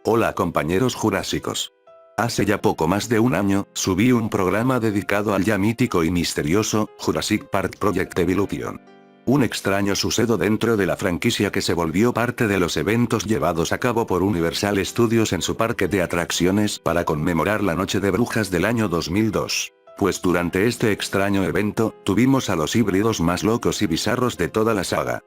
Hola compañeros jurásicos. Hace ya poco más de un año, subí un programa dedicado al ya mítico y misterioso Jurassic Park Project Evolution. Un extraño suceso dentro de la franquicia que se volvió parte de los eventos llevados a cabo por Universal Studios en su parque de atracciones para conmemorar la Noche de Brujas del año 2002. Pues durante este extraño evento, tuvimos a los híbridos más locos y bizarros de toda la saga.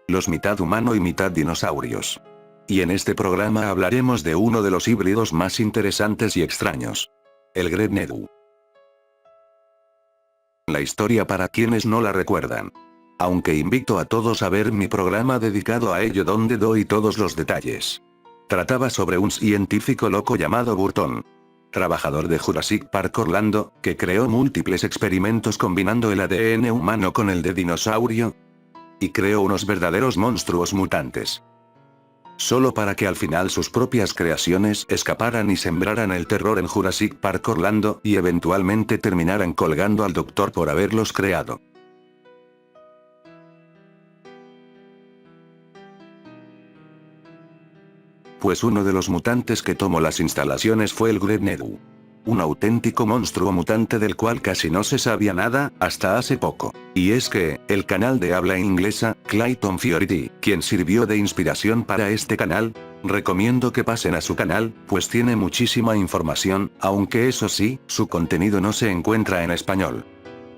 Los mitad humano y mitad dinosaurios. Y en este programa hablaremos de uno de los híbridos más interesantes y extraños. El Great Nedu. La historia para quienes no la recuerdan. Aunque invito a todos a ver mi programa dedicado a ello donde doy todos los detalles. Trataba sobre un científico loco llamado Burton. Trabajador de Jurassic Park Orlando, que creó múltiples experimentos combinando el ADN humano con el de dinosaurio. Y creó unos verdaderos monstruos mutantes. Solo para que al final sus propias creaciones escaparan y sembraran el terror en Jurassic Park Orlando y eventualmente terminaran colgando al doctor por haberlos creado. Pues uno de los mutantes que tomó las instalaciones fue el Great Nedu. Un auténtico monstruo mutante del cual casi no se sabía nada, hasta hace poco. Y es que, el canal de habla inglesa, Clayton Fioriti, quien sirvió de inspiración para este canal, recomiendo que pasen a su canal, pues tiene muchísima información, aunque eso sí, su contenido no se encuentra en español.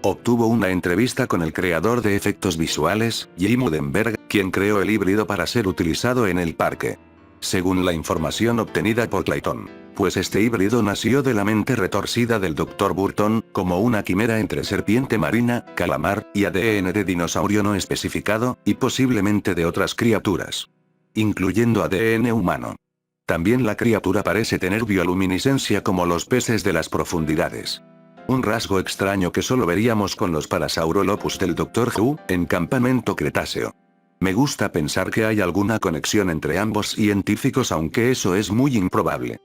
Obtuvo una entrevista con el creador de efectos visuales, Jim Udenberg, quien creó el híbrido para ser utilizado en el parque. Según la información obtenida por Clayton, pues este híbrido nació de la mente retorcida del Dr. Burton, como una quimera entre serpiente marina, calamar, y ADN de dinosaurio no especificado, y posiblemente de otras criaturas. Incluyendo ADN humano. También la criatura parece tener bioluminiscencia como los peces de las profundidades. Un rasgo extraño que solo veríamos con los Parasaurolophus del Dr. Who, en Campamento Cretáceo. Me gusta pensar que hay alguna conexión entre ambos científicos aunque eso es muy improbable.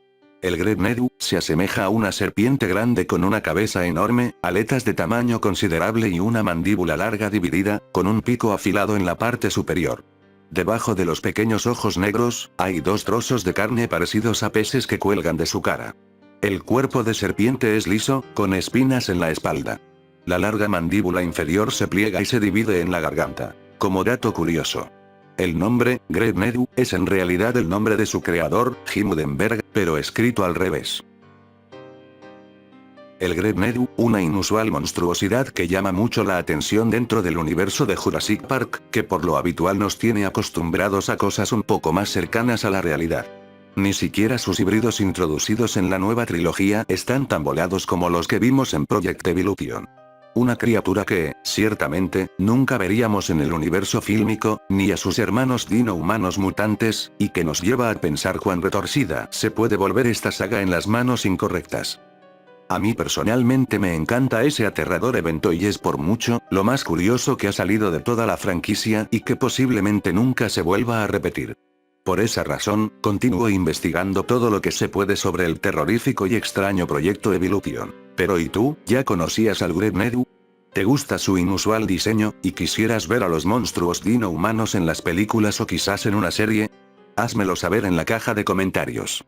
El Great Nedu se asemeja a una serpiente grande con una cabeza enorme, aletas de tamaño considerable y una mandíbula larga dividida, con un pico afilado en la parte superior. Debajo de los pequeños ojos negros, hay dos trozos de carne parecidos a peces que cuelgan de su cara. El cuerpo de serpiente es liso, con espinas en la espalda. La larga mandíbula inferior se pliega y se divide en la garganta. Como dato curioso. El nombre, Great Nedu, es en realidad el nombre de su creador, Jim Udenberg, pero escrito al revés. El Great Nedu, una inusual monstruosidad que llama mucho la atención dentro del universo de Jurassic Park, que por lo habitual nos tiene acostumbrados a cosas un poco más cercanas a la realidad. Ni siquiera sus híbridos introducidos en la nueva trilogía están tan volados como los que vimos en Project Evolution. Una criatura que, ciertamente, nunca veríamos en el universo fílmico, ni a sus hermanos dino-humanos mutantes, y que nos lleva a pensar cuán retorcida se puede volver esta saga en las manos incorrectas. A mí personalmente me encanta ese aterrador evento y es por mucho, lo más curioso que ha salido de toda la franquicia y que posiblemente nunca se vuelva a repetir. Por esa razón, continúo investigando todo lo que se puede sobre el terrorífico y extraño proyecto Evolution. Pero ¿y tú, ya conocías al Great Nedu? ¿Te gusta su inusual diseño, y quisieras ver a los monstruos dino-humanos en las películas o quizás en una serie? Házmelo saber en la caja de comentarios.